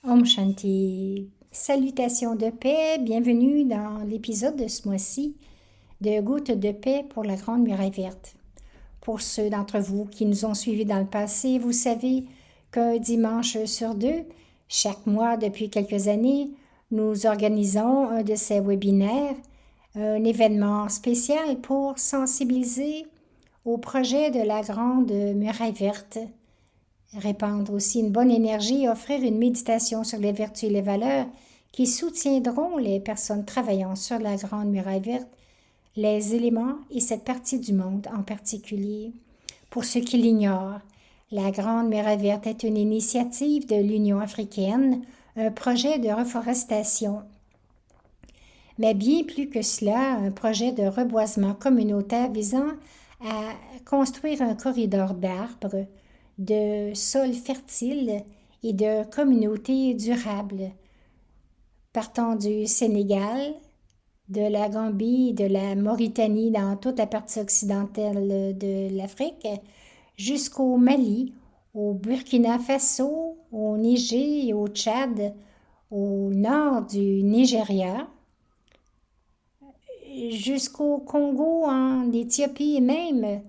Om Shanti. Salutations de paix, bienvenue dans l'épisode de ce mois-ci de Gouttes de paix pour la Grande Muraille Verte. Pour ceux d'entre vous qui nous ont suivis dans le passé, vous savez qu'un dimanche sur deux, chaque mois depuis quelques années, nous organisons un de ces webinaires, un événement spécial pour sensibiliser au projet de la Grande Muraille Verte, répandre aussi une bonne énergie et offrir une méditation sur les vertus et les valeurs qui soutiendront les personnes travaillant sur la Grande Muraille Verte, les éléments et cette partie du monde en particulier. Pour ceux qui l'ignorent, la Grande Muraille Verte est une initiative de l'Union africaine, un projet de reforestation. Mais bien plus que cela, un projet de reboisement communautaire visant à construire un corridor d'arbres, de sols fertiles et de communautés durables. Partant du Sénégal, de la Gambie et de la Mauritanie dans toute la partie occidentale de l'Afrique, jusqu'au Mali, au Burkina Faso, au Niger et au Tchad, au nord du Nigeria, jusqu'au Congo, en Éthiopie et même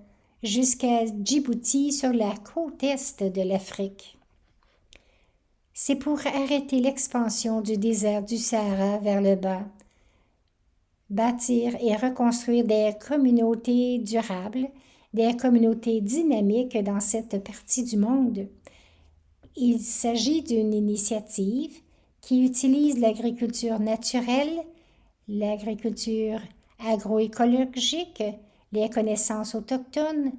jusqu'à Djibouti sur la côte est de l'Afrique. C'est pour arrêter l'expansion du désert du Sahara vers le bas, bâtir et reconstruire des communautés durables, des communautés dynamiques dans cette partie du monde. Il s'agit d'une initiative qui utilise l'agriculture naturelle, l'agriculture agroécologique, les connaissances autochtones,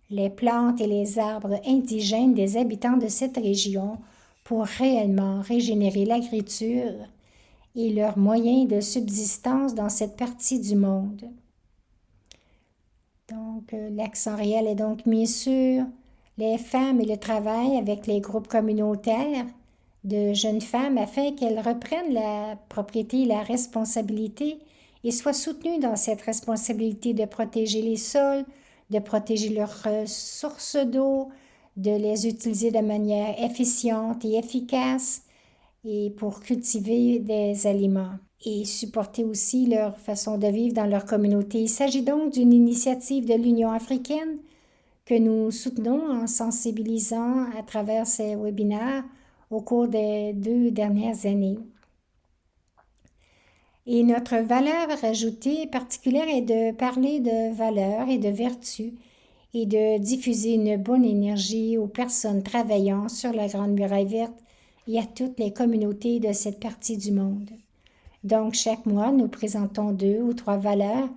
les plantes et les arbres indigènes des habitants de cette région pour réellement régénérer l'agriculture et leurs moyens de subsistance dans cette partie du monde. Donc, l'accent réel est donc mis sur les femmes et le travail avec les groupes communautaires de jeunes femmes afin qu'elles reprennent la propriété et la responsabilité et soient soutenues dans cette responsabilité de protéger les sols, de protéger leurs sources d'eau, de les utiliser de manière efficiente et efficace et pour cultiver des aliments et supporter aussi leur façon de vivre dans leur communauté. Il s'agit donc d'une initiative de l'Union africaine que nous soutenons en sensibilisant à travers ces webinaires au cours des 2 dernières années. Et notre valeur ajoutée particulière est de parler de valeurs et de vertus et de diffuser une bonne énergie aux personnes travaillant sur la Grande Muraille Verte et à toutes les communautés de cette partie du monde. Donc, chaque mois, nous présentons 2 ou 3 valeurs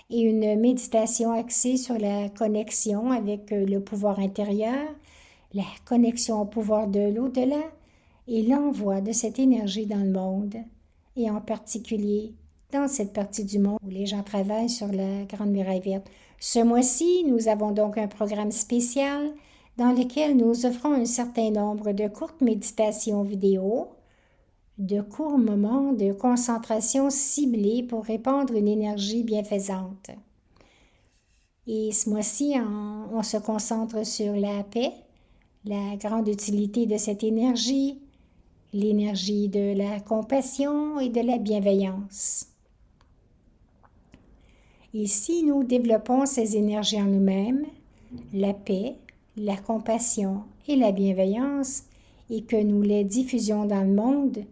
et une méditation axée sur la connexion avec le pouvoir intérieur, la connexion au pouvoir de l'au-delà et l'envoi de cette énergie dans le monde, et en particulier dans cette partie du monde où les gens travaillent sur la Grande Muraille Verte. Ce mois-ci, nous avons donc un programme spécial dans lequel nous offrons un certain nombre de courtes méditations vidéo, de courts moments de concentration ciblés pour répandre une énergie bienfaisante. Et ce mois-ci, on se concentre sur la paix, la grande utilité de cette énergie, l'énergie de la compassion et de la bienveillance. Et si nous développons ces énergies en nous-mêmes, la paix, la compassion et la bienveillance, et que nous les diffusions dans le monde,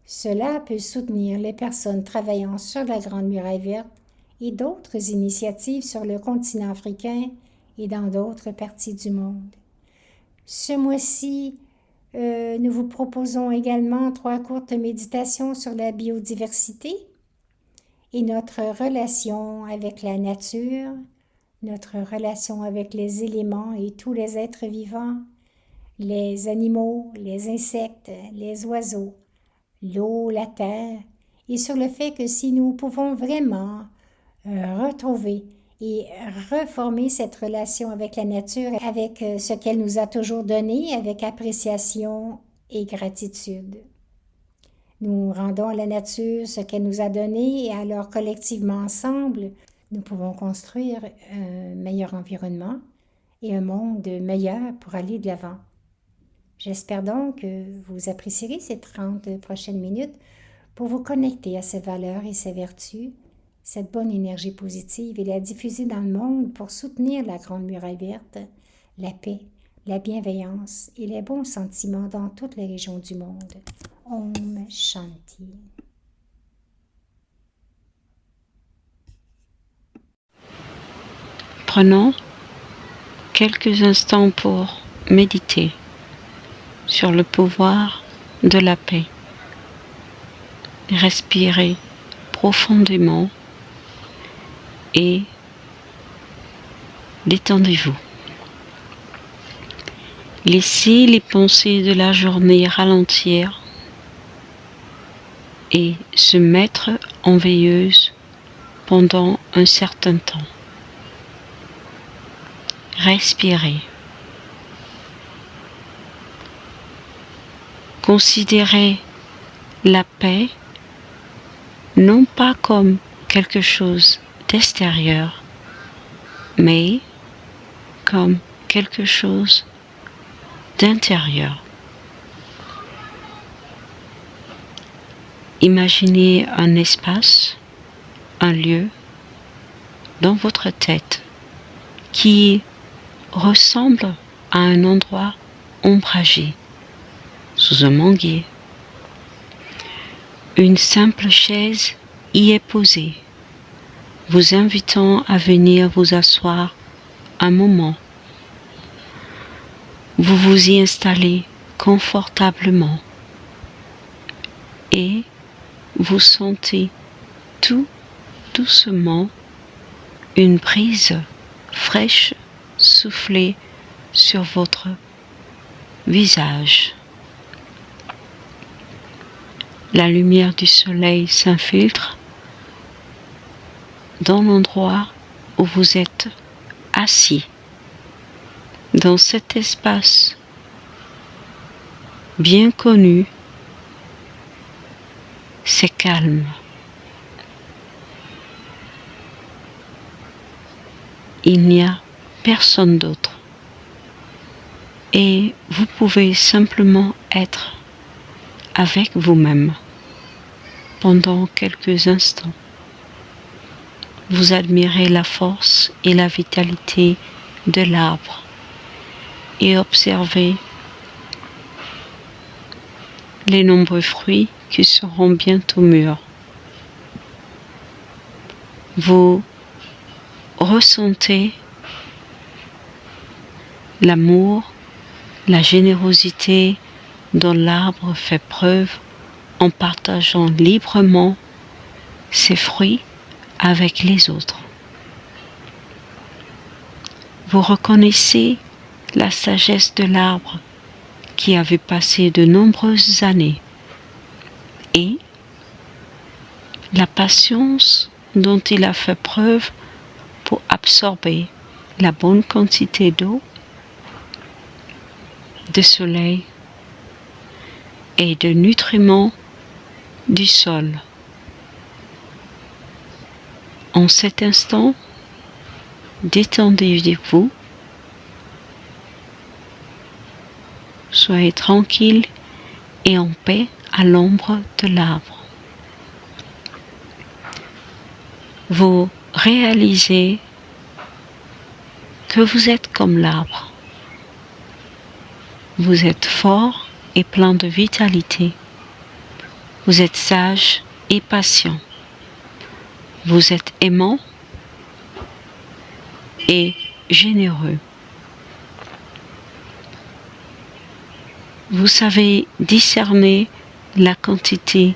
cela peut soutenir les personnes travaillant sur la Grande Muraille Verte et d'autres initiatives sur le continent africain et dans d'autres parties du monde. Ce mois-ci, nous vous proposons également 3 courtes méditations sur la biodiversité et notre relation avec la nature, notre relation avec les éléments et tous les êtres vivants, les animaux, les insectes, les oiseaux, l'eau, la terre, et sur le fait que si nous pouvons vraiment retrouver et reformer cette relation avec la nature, avec ce qu'elle nous a toujours donné, avec appréciation et gratitude. Nous rendons à la nature ce qu'elle nous a donné et alors collectivement ensemble, nous pouvons construire un meilleur environnement et un monde meilleur pour aller de l'avant. J'espère donc que vous apprécierez ces 30 prochaines minutes pour vous connecter à ces valeurs et ces vertus, cette bonne énergie positive et la diffuser dans le monde pour soutenir la Grande Muraille Verte, la paix, la bienveillance et les bons sentiments dans toutes les régions du monde. Om Shanti. Prenons quelques instants pour méditer sur le pouvoir de la paix. Respirez profondément et détendez-vous. Laissez les pensées de la journée ralentir et se mettre en veilleuse pendant un certain temps. Respirez. Considérez la paix non pas comme quelque chose d'extérieur, mais comme quelque chose d'intérieur. Imaginez un espace, un lieu dans votre tête qui ressemble à un endroit ombragé, sous un manguier. Une simple chaise y est posée, vous invitant à venir vous asseoir un moment. Vous vous y installez confortablement et vous sentez tout doucement une brise fraîche souffler sur votre visage. La lumière du soleil s'infiltre dans l'endroit où vous êtes assis. Dans cet espace bien connu, c'est calme. Il n'y a personne d'autre. Et vous pouvez simplement être avec vous-même pendant quelques instants. Vous admirez la force et la vitalité de l'arbre et observez les nombreux fruits qui seront bientôt mûrs. Vous ressentez l'amour, la générosité dont l'arbre fait preuve en partageant librement ses fruits avec les autres. Vous reconnaissez la sagesse de l'arbre qui avait passé de nombreuses années et la patience dont il a fait preuve pour absorber la bonne quantité d'eau, de soleil et de nutriments du sol. En cet instant, détendez-vous, soyez tranquille et en paix à l'ombre de l'arbre. Vous réalisez que vous êtes comme l'arbre. Vous êtes fort et plein de vitalité. Vous êtes sage et patient. Vous êtes aimant et généreux. Vous savez discerner la quantité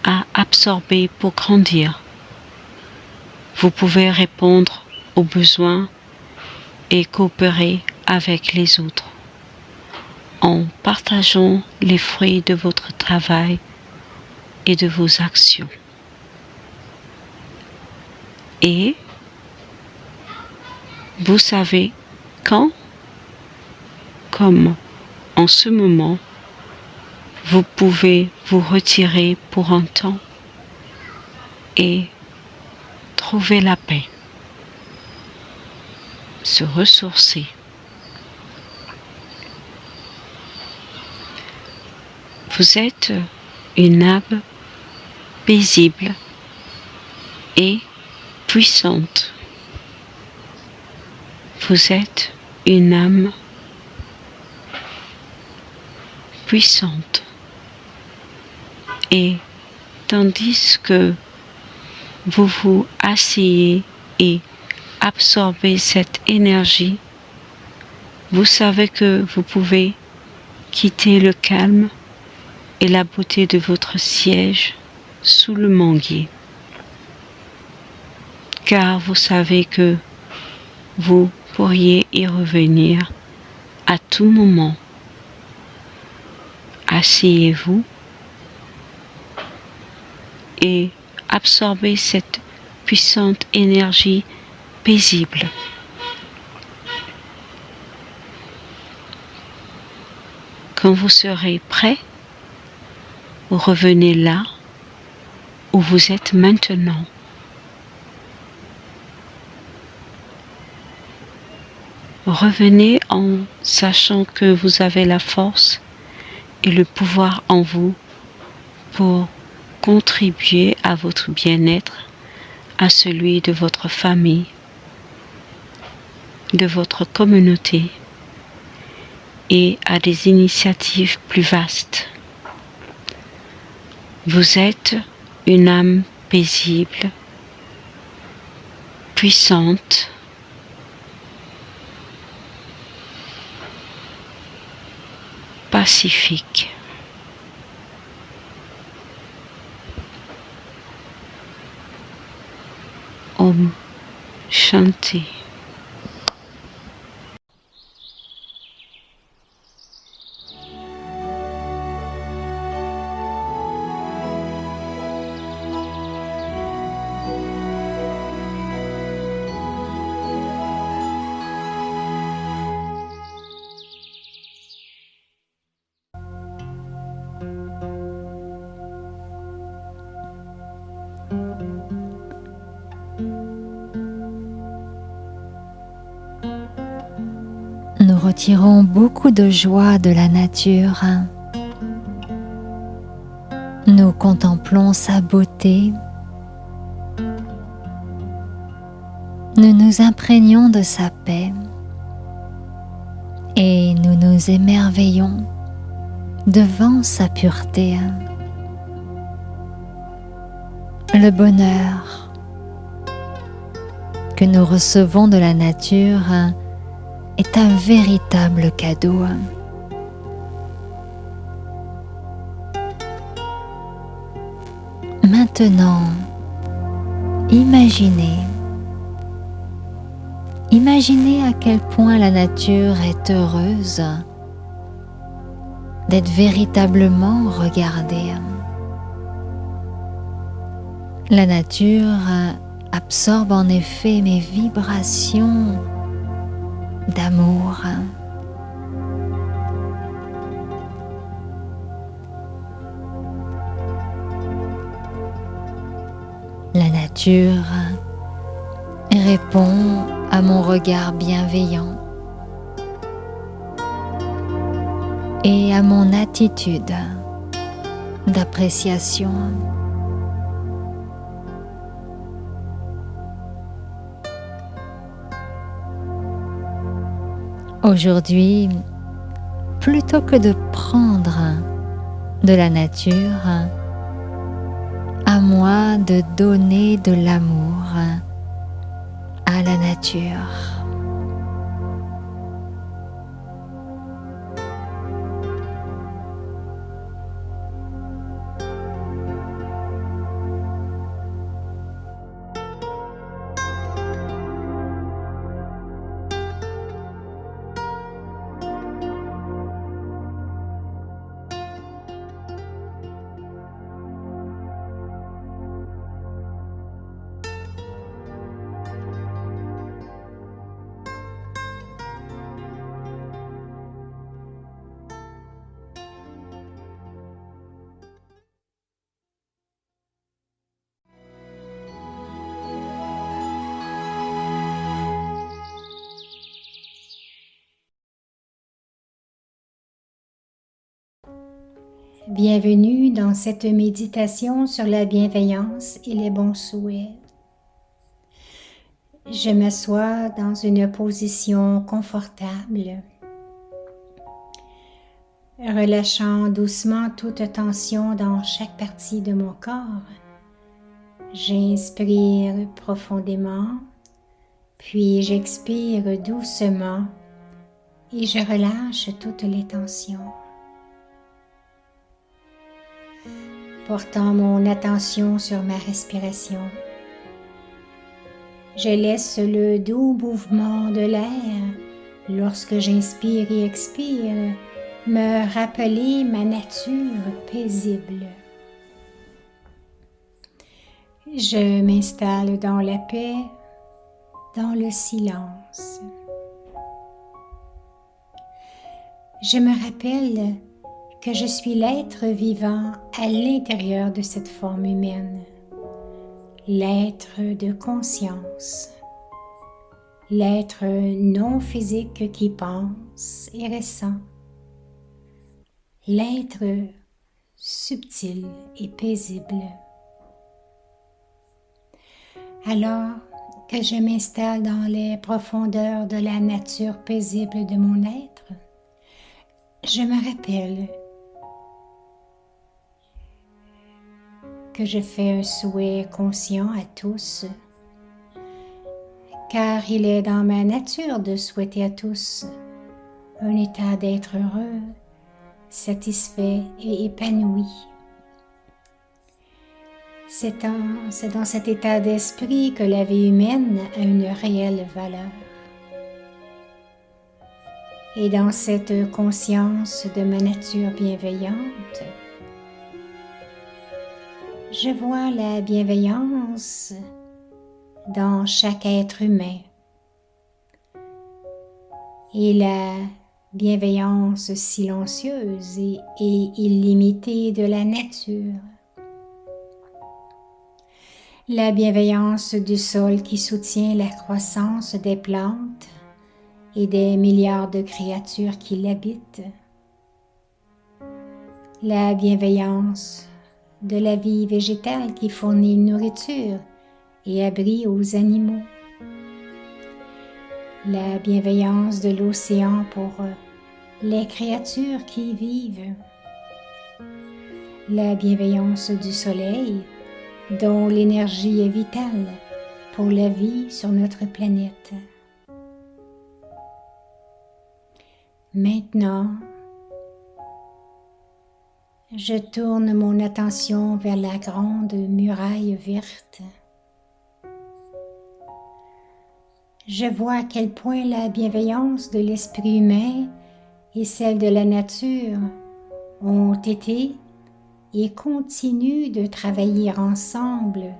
à absorber pour grandir. Vous pouvez répondre aux besoins et coopérer avec les autres en partageant les fruits de votre travail et de vos actions. Et vous savez quand, comme en ce moment, vous pouvez vous retirer pour un temps et trouver la paix, se ressourcer. Vous êtes une âme paisible et puissante. Vous êtes une âme puissante. Et tandis que vous vous asseyez et absorbez cette énergie, vous savez que vous pouvez quitter le calme et la beauté de votre siège sous le manguier. Car vous savez que vous pourriez y revenir à tout moment. Asseyez-vous et absorbez cette puissante énergie paisible. Quand vous serez prêt, vous revenez là où vous êtes maintenant. Revenez en sachant que vous avez la force et le pouvoir en vous pour contribuer à votre bien-être, à celui de votre famille, de votre communauté et à des initiatives plus vastes. Vous êtes une âme paisible, puissante, pacifique. Om Shanti. Nous retirons beaucoup de joie de la nature. Nous contemplons sa beauté. Nous nous imprégnons de sa paix et nous nous émerveillons devant sa pureté. Le bonheur que nous recevons de la nature est un véritable cadeau. Maintenant, imaginez à quel point la nature est heureuse d'être véritablement regardée. La nature absorbe en effet mes vibrations d'amour. La nature répond à mon regard bienveillant et à mon attitude d'appréciation. Aujourd'hui, plutôt que de prendre de la nature, à moi de donner de l'amour à la nature. Bienvenue dans cette méditation sur la bienveillance et les bons souhaits. Je m'assois dans une position confortable, relâchant doucement toute tension dans chaque partie de mon corps. J'inspire profondément, puis j'expire doucement et je relâche toutes les tensions. Portant mon attention sur ma respiration, je laisse le doux mouvement de l'air lorsque j'inspire et expire me rappeler ma nature paisible. Je m'installe dans la paix, dans le silence. Je me rappelle que je suis l'être vivant à l'intérieur de cette forme humaine, l'être de conscience, l'être non physique qui pense et ressent, l'être subtil et paisible. Alors que je m'installe dans les profondeurs de la nature paisible de mon être, je me rappelle que je fais un souhait conscient à tous, car il est dans ma nature de souhaiter à tous un état d'être heureux, satisfait et épanoui. C'est dans cet état d'esprit que la vie humaine a une réelle valeur. Et dans cette conscience de ma nature bienveillante, je vois la bienveillance dans chaque être humain et la bienveillance silencieuse et illimitée de la nature. La bienveillance du sol qui soutient la croissance des plantes et des milliards de créatures qui l'habitent. La bienveillance de la vie végétale qui fournit nourriture et abri aux animaux. La bienveillance de l'océan pour les créatures qui y vivent. La bienveillance du soleil dont l'énergie est vitale pour la vie sur notre planète. Maintenant, je tourne mon attention vers la grande muraille verte. Je vois à quel point la bienveillance de l'esprit humain et celle de la nature ont été et continuent de travailler ensemble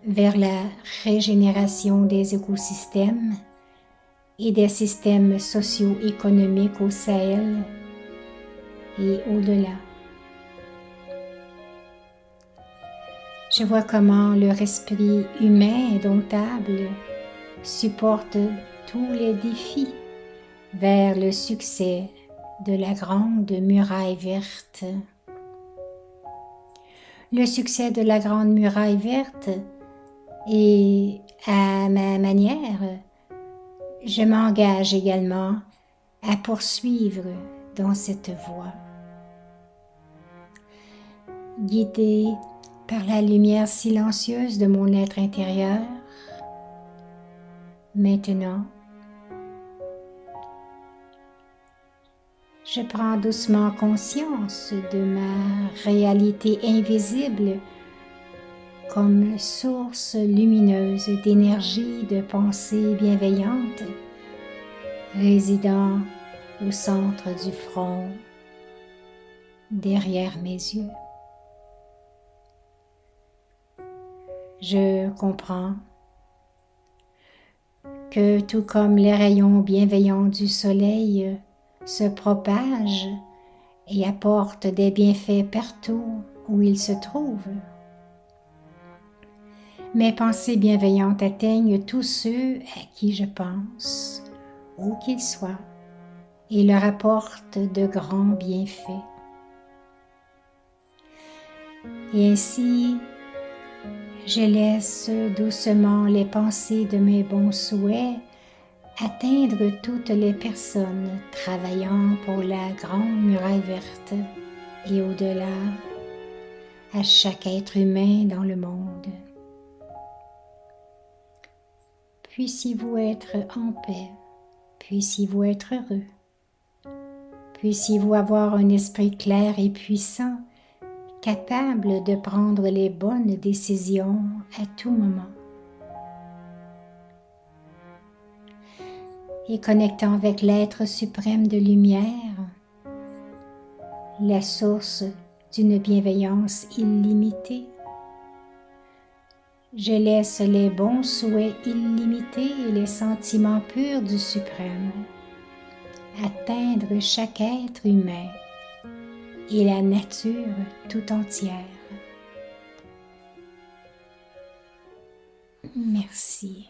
vers la régénération des écosystèmes et des systèmes socio-économiques au Sahel et au-delà. Je vois comment leur esprit humain indomptable supporte tous les défis vers le succès de la grande muraille verte. Le succès de la grande muraille verte et à ma manière, je m'engage également à poursuivre dans cette voie. Guidée par la lumière silencieuse de mon être intérieur, maintenant, je prends doucement conscience de ma réalité invisible comme source lumineuse d'énergie, de pensée bienveillante, résidant au centre du front, derrière mes yeux. Je comprends que tout comme les rayons bienveillants du soleil se propagent et apportent des bienfaits partout où ils se trouvent, mes pensées bienveillantes atteignent tous ceux à qui je pense, où qu'ils soient, et leur apportent de grands bienfaits. Et ainsi, je laisse doucement les pensées de mes bons souhaits atteindre toutes les personnes travaillant pour la grande muraille verte et au-delà, à chaque être humain dans le monde. Puissiez-vous être en paix, puissiez-vous être heureux, puissiez-vous avoir un esprit clair et puissant, capable de prendre les bonnes décisions à tout moment. Et connectant avec l'être suprême de lumière, la source d'une bienveillance illimitée, je laisse les bons souhaits illimités et les sentiments purs du suprême atteindre chaque être humain et la nature tout entière. Merci.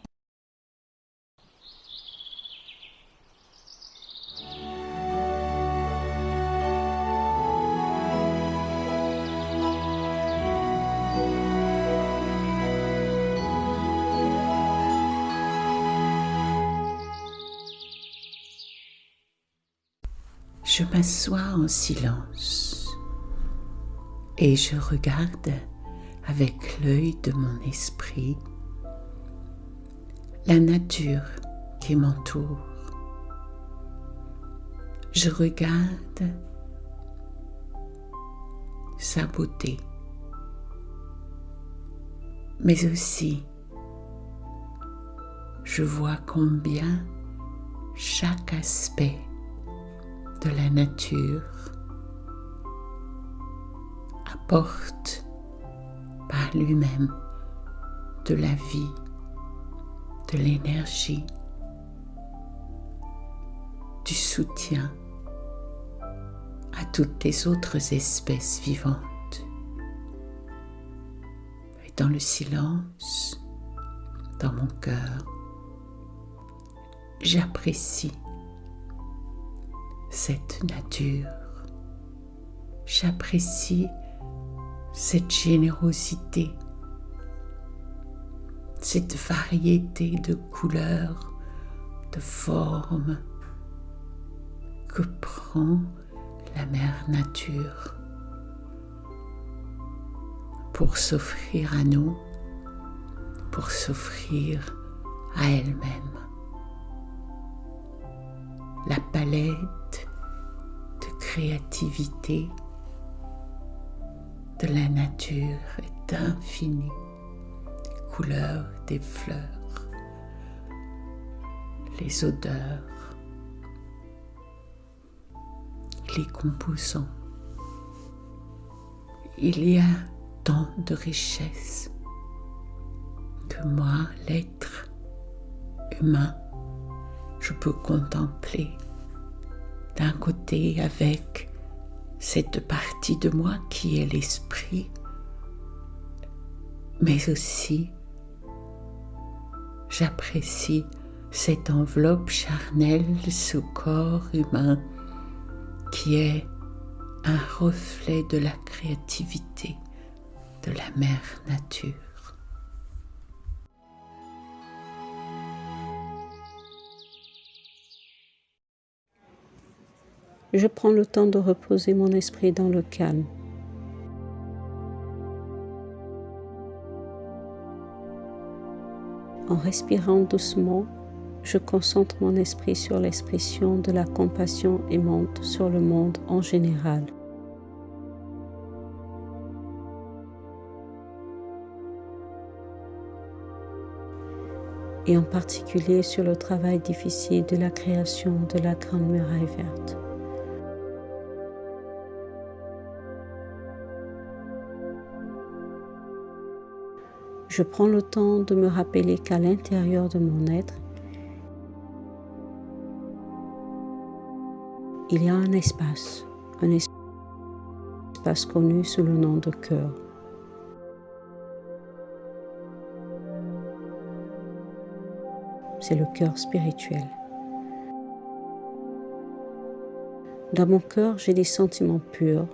Je m'assois en silence et je regarde avec l'œil de mon esprit la nature qui m'entoure. Je regarde sa beauté, mais aussi je vois combien chaque aspect de la nature apporte par lui-même de la vie, de l'énergie, du soutien à toutes les autres espèces vivantes. Et dans le silence, dans mon cœur, j'apprécie cette nature, j'apprécie cette générosité, cette variété de couleurs, de formes que prend la mère nature pour s'offrir à nous, pour s'offrir à elle-même. La palette de créativité de la nature est infinie. Les couleurs des fleurs, les odeurs, les composants. Il y a tant de richesses que moi, l'être humain, je peux contempler d'un côté avec cette partie de moi qui est l'esprit, mais aussi j'apprécie cette enveloppe charnelle, ce corps humain qui est un reflet de la créativité de la mère nature. Je prends le temps de reposer mon esprit dans le calme. En respirant doucement, je concentre mon esprit sur l'expression de la compassion aimante sur le monde en général. Et en particulier sur le travail difficile de la création de la Grande Muraille Verte. Je prends le temps de me rappeler qu'à l'intérieur de mon être, il y a un espace connu sous le nom de cœur. C'est le cœur spirituel. Dans mon cœur, j'ai des sentiments purs,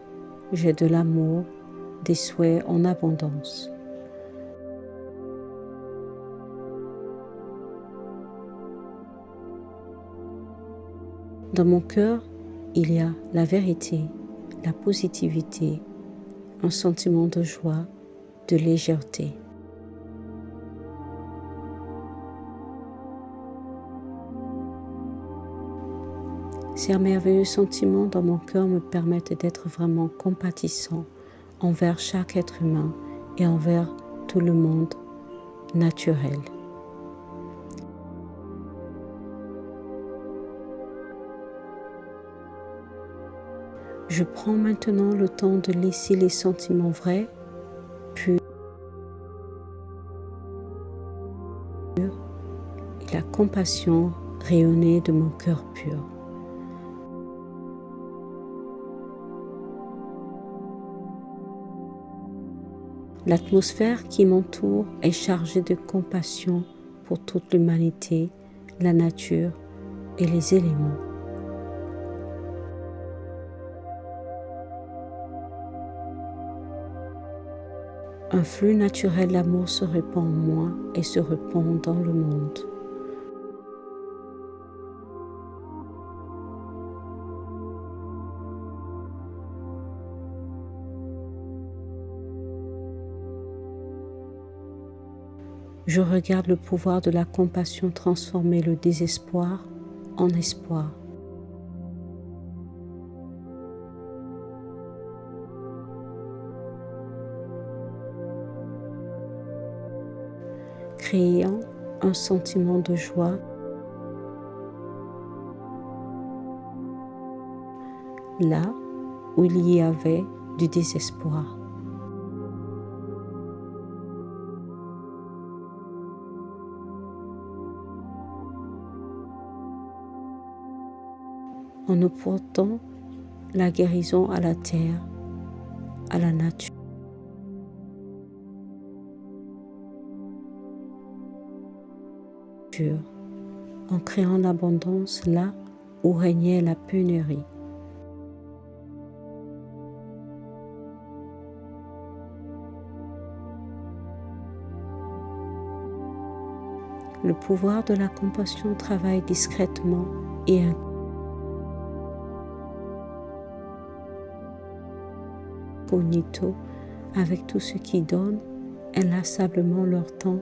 j'ai de l'amour, des souhaits en abondance. Dans mon cœur, il y a la vérité, la positivité, un sentiment de joie, de légèreté. Ces merveilleux sentiments dans mon cœur me permettent d'être vraiment compatissant envers chaque être humain et envers tout le monde naturel. Je prends maintenant le temps de laisser les sentiments vrais, purs et la compassion rayonner de mon cœur pur. L'atmosphère qui m'entoure est chargée de compassion pour toute l'humanité, la nature et les éléments. Un flux naturel d'amour se répand en moi et se répand dans le monde. Je regarde le pouvoir de la compassion transformer le désespoir en espoir. Créant un sentiment de joie là où il y avait du désespoir. En apportant la guérison à la terre, à la nature. En créant l'abondance là où régnait la pénurie. Le pouvoir de la compassion travaille discrètement et incognito avec tous ceux qui donnent inlassablement leur temps.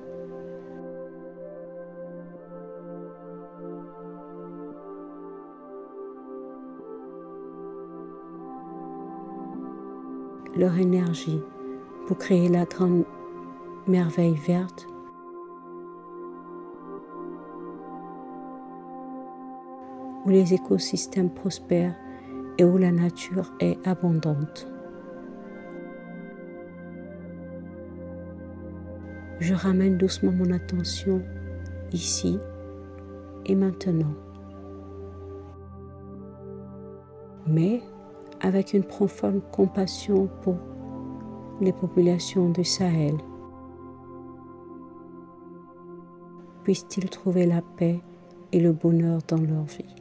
Leur énergie pour créer la grande merveille verte où les écosystèmes prospèrent et où la nature est abondante. Je ramène doucement mon attention ici et maintenant, mais avec une profonde compassion pour les populations du Sahel. Puissent-ils trouver la paix et le bonheur dans leur vie.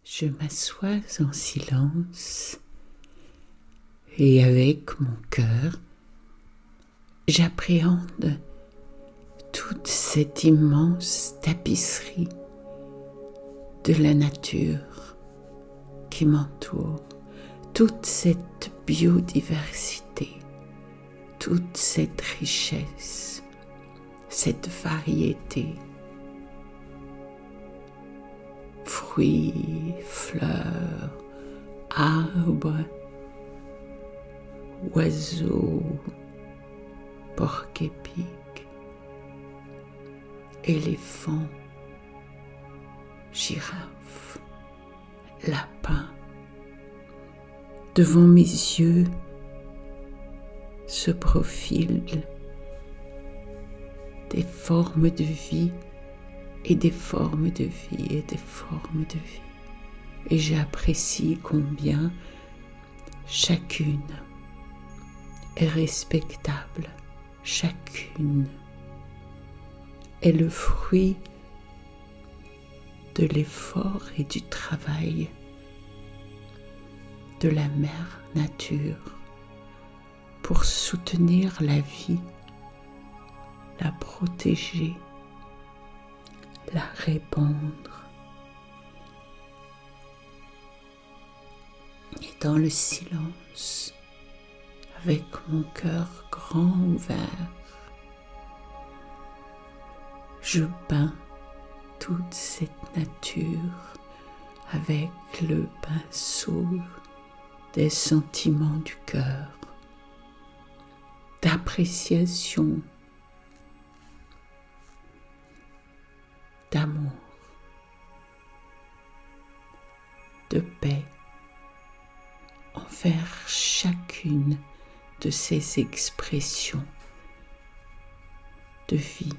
Je m'assois en silence et avec mon cœur, j'appréhende toute cette immense tapisserie de la nature qui m'entoure, toute cette biodiversité, toute cette richesse, cette variété. Fruits, fleurs, arbres, oiseaux, porcs-épics, éléphants, girafes, lapins. Devant mes yeux se profilent des formes de vie et des formes de vie et des formes de vie. Et j'apprécie combien chacune est respectable, chacune est le fruit de l'effort et du travail de la mère nature pour soutenir la vie, la protéger, la répandre. Et dans le silence, avec mon cœur grand ouvert, je peins toute cette nature avec le pinceau des sentiments du cœur, d'appréciation, d'amour, de paix envers chacune de ces expressions de vie.